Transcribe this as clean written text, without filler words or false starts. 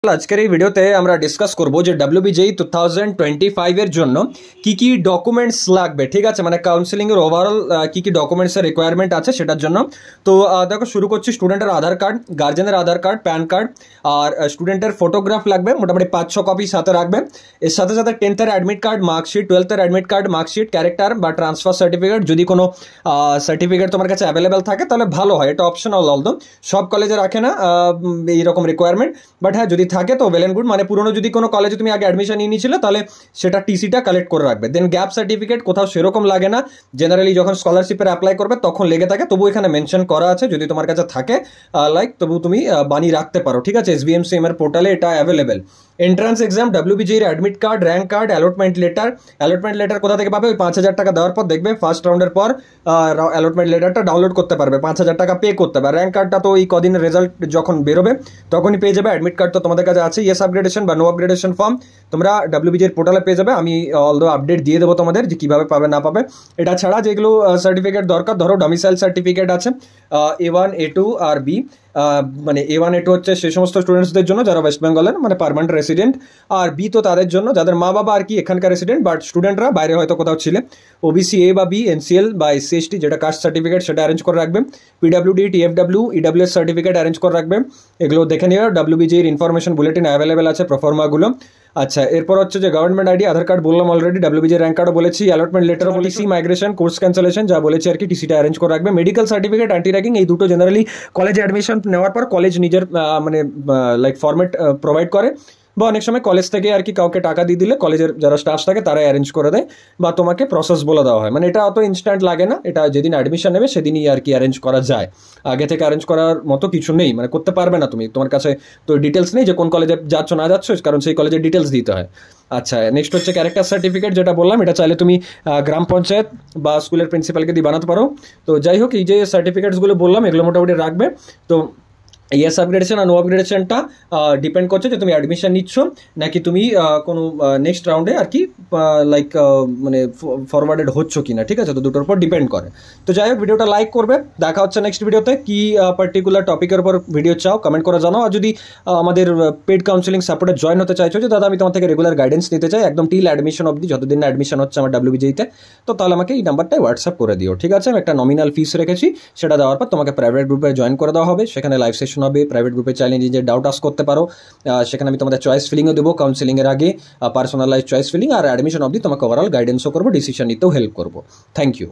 আজকের এই ভিডিওতে আমরা ডিসকাস করব যে WBJEE 2025 এর জন্য কি কি ডকুমেন্টস লাগবে। ঠিক আছে, মানে কাউন্সিলিং এর ওভারঅল কি কি ডকুমেন্টস এর রিকোয়ারমেন্ট আছে সেটার জন্য। তো দেখো শুরু করছি। স্টুডেন্টের আধার কার্ড, গার্জেনের আধার কার্ড, প্যান কার্ড আর স্টুডেন্টের ফটোগ্রাফ লাগবে, মোটামুটি 5-6 কপি সাথে রাখবে। এর সাথে সাথে 10th এর অ্যাডমিট কার্ড, মার্কশিট, 12th এর অ্যাডমিট কার্ড, মার্কশিট, ক্যারেক্টার বা ট্রান্সফার সার্টিফিকেট। যদি কোনো সার্টিফিকেট তোমার কাছে অ্যাভেলেবেল থাকে তাহলে ভালো হয়, এটা অপশনাল। অলদো সব কলেজে রাখে না এইরকম রিকোয়ারমেন্ট, বাট হ্যাঁ যদি থাকে তো ওয়েল এন্ড গুড। মানে পুরোনো যদি কোনো কলেজে তুমি আগে অ্যাডমিশন নিয়ে নিয়েছিলে তাহলে সেটা টিসিটা কালেক্ট করে রাখবে। দেন গ্যাপ সার্টিফিকেট কোথাও সেরকম লাগে না, জেনারেলি যখন স্কলারশিপের অ্যাপ্লাই করবে তখন লেগে থাকে, তবু এখানে মেনশন করা আছে যদি তোমার কাছে থাকে তবু তুমি বানিয়ে রাখতে পারো। ঠিক আছে, SBMCM এর পোর্টালে এটা available. Entrance exam, WBJEE admit card, rank card, allotment letter. Allotment letter কোথা থেকে পাবে? ওই 5,000 টাকা দেওয়ার পর দেখবে ফার্স্ট রাউন্ডের পর অ্যালটমেন্ট লেটারটা ডাউনলোড করতে পারবে, 5,000 টাকা পে করতে পারবে। র্যাঙ্ক কার্ডটা তো এই কদিনের রেজাল্ট যখন বেরোবে তখনই পেয়ে যাবে। অ্যাডমিট কার্ড তো তোমাদের কাছে আছে। ইয়েস আপগ্রেডেশন বা নো আপগ্রেডেশন ফর্ম তোমরা WBJEE পোর্টালে পেয়ে যাবে। আমি অলদো আপডেট দিয়ে দেবো তোমাদের যে কীভাবে পাবে না পাবে। এটা ছাড়া যেগুলো সার্টিফিকেট দরকার, ধরো ডমিসাইল সার্টিফিকেট আছে A1, A2 আর B। মানে A1, A2 হচ্ছে সেই সমস্ত স্টুডেন্টসদের জন্য যারা ওয়েস্ট বেঙ্গলের মানে পার্মানেন্ট রেসিডেন্ট, আর B তো তাদের জন্য যাদের মা বাবা আর কি এখানকার রেসিডেন্ট বাট স্টুডেন্টরা বাইরে হয়তো কোথাও ছিলে। OBC A বা B, NCL বা SC/ST যেটা কাস্ট সার্টিফিকেট সেটা অ্যারেঞ্জ করে রাখবে। PWD, TFW, EWS certificate arrange করে রাখবে। এগুলো দেখে নিও। WBJEE ইনফরমেশন বুলেটিন অ্যাভেলেবেল আছে, প্রফর্মাগুলো। আচ্ছা, এরপর হচ্ছে যে গভর্নমেন্ট আইডি, আধার কার্ড বললাম অলরেডি, WBJEE র্যাঙ্ক কার্ডও বলেছি, অ্যালটমেন্ট লেটারও বলেছি, মাইগ্রেশন, কোর্স ক্যান্সেলেশন যা বলেছি আর কি, টিসিটা অ্যারেঞ্জ করে রাখবে। মেডিকেল সার্টিফিকেট, অ্যান্টি র্যাগিং, এই দুটো জেনারেলি কলেজে অ্যাডমিশন নেওয়ার পর কলেজ নিজের মানে ফরম্যাট প্রোভাইড করে, বা অনেক সময় কলেজ থেকে আর কি কাউকে টাকা দিয়ে দিলে কলেজের যারা স্টাফ থাকে তারাই অ্যারেঞ্জ করে দেয় বা তোমাকে প্রসেস বলে দেওয়া হয়। মানে এটা অত ইনস্ট্যান্ট লাগে না, এটা যেদিন অ্যাডমিশন নেবে সেদিনই আর কি অ্যারেঞ্জ করা যায়। আগে থেকে অ্যারেঞ্জ করার মতো কিছু নেই, মানে করতে পারবে না তুমি, তোমার কাছে তো ডিটেলস নেই যে কোন কলেজে যাচ্ছ না যাচ্ছ, কারণ সেই কলেজের ডিটেলস দিতে হয়। আচ্ছা, নেক্সট হচ্ছে ক্যারেক্টার সার্টিফিকেট, যেটা বললাম এটা চাইলে তুমি গ্রাম পঞ্চায়েত বা স্কুলের প্রিন্সিপালকে দিয়ে বানাতে পারো। তো যাই হোক, এই যে সার্টিফিকেটসগুলো বললাম এগুলো মোটামুটি রাখবে। তো ইয়েস আপগ্রেডেশন আর নো আপগ্রেডেশনটা ডিপেন্ড করছে যে তুমি অ্যাডমিশন নিচ্ছ নাকি তুমি কোনো নেক্সট রাউন্ডে আর কি মানে ফরওয়ার্ডেড হচ্ছ কিনা। ঠিক আছে, তো দুটোর উপর ডিপেন্ড করে। তো যাই হোক, ভিডিওটা লাইক করবে। দেখা হচ্ছে নেক্সট ভিডিওতে। কি পার্টিকুলার টপিকের উপর ভিডিও চাও কমেন্ট করে জানাও। আর যদি আমাদের পেড কাউন্সিলিং সাপোর্টে জয়েন হতে চাইছো যে দাদা আমি তোমার থেকে রেগুলার গাইডেন্স নিতে চাই একদম টিল অ্যাডমিশন অবধি, যতদিন না অ্যাডমিশন হচ্ছে আমার WBJEE-তে, তো তাহলে আমাকে এই নাম্বারটায় হোয়াটসঅ্যাপ করে দিও। ঠিক আছে, আমি একটা নমিনাল ফিস রেখেছি, সেটা দেওয়ার পর তোমাকে প্রাইভেট গ্রুপে জয়েন করে দেওয়া হবে। সেখানে লাইভ সেশন হবে, প্রাইভেট গ্রুপে চাইলে নিজের ডাউট আস্ক করতে পারো। সেখানে আমি তোমাদের চয়েস ফিলিংও দেবো কাউন্সিলিংয়ের আগে, পার্সোনালাইজ চয়েস ফিলিং, আর অ্যাডমিশন অবধি তোমাকে ওভারঅল গাইডেন্সও করবো, ডিসিশন নিতেও হেল্প করবো। Thank you.